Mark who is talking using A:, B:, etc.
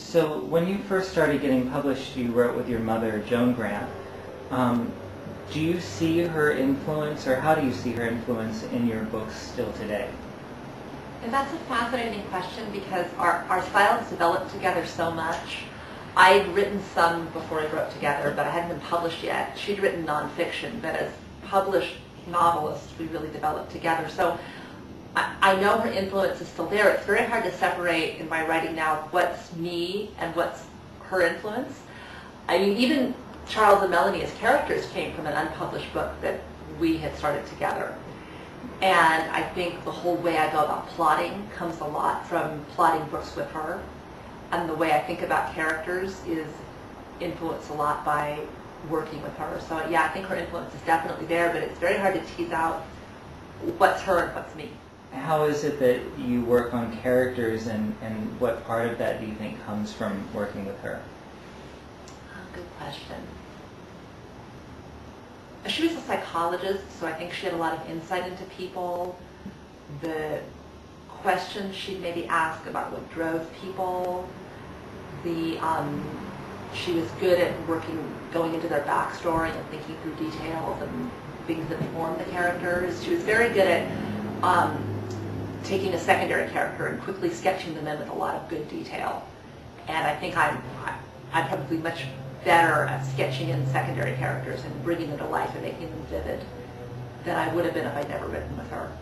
A: So when you first started getting published, you wrote with your mother, Joan Grant. Do you see her influence, or how do you see her influence in your books still today?
B: And that's a fascinating question because our styles developed together so much. I'd written some before we wrote together, but I hadn't been published yet. She'd written nonfiction, but as published novelists, we really developed together. So I know her influence is still there. It's very hard to separate in my writing now what's me and what's her influence. I mean, even Charles and Melanie as characters came from an unpublished book that we had started together. And I think the whole way I go about plotting comes a lot from plotting books with her. And the way I think about characters is influenced a lot by working with her. So yeah, I think her influence is definitely there, but it's very hard to tease out what's her and what's me.
A: How is it that you work on characters, and what part of that do you think comes from working with her?
B: Oh, good question. She was a psychologist, so I think she had a lot of insight into people. The questions she'd maybe ask about what drove people. She was good at going into their backstory and thinking through details and things that formed the characters. She was very good at taking a secondary character and quickly sketching them in with a lot of good detail. And I think I'm probably much better at sketching in secondary characters and bringing them to life and making them vivid than I would have been if I'd never written with her.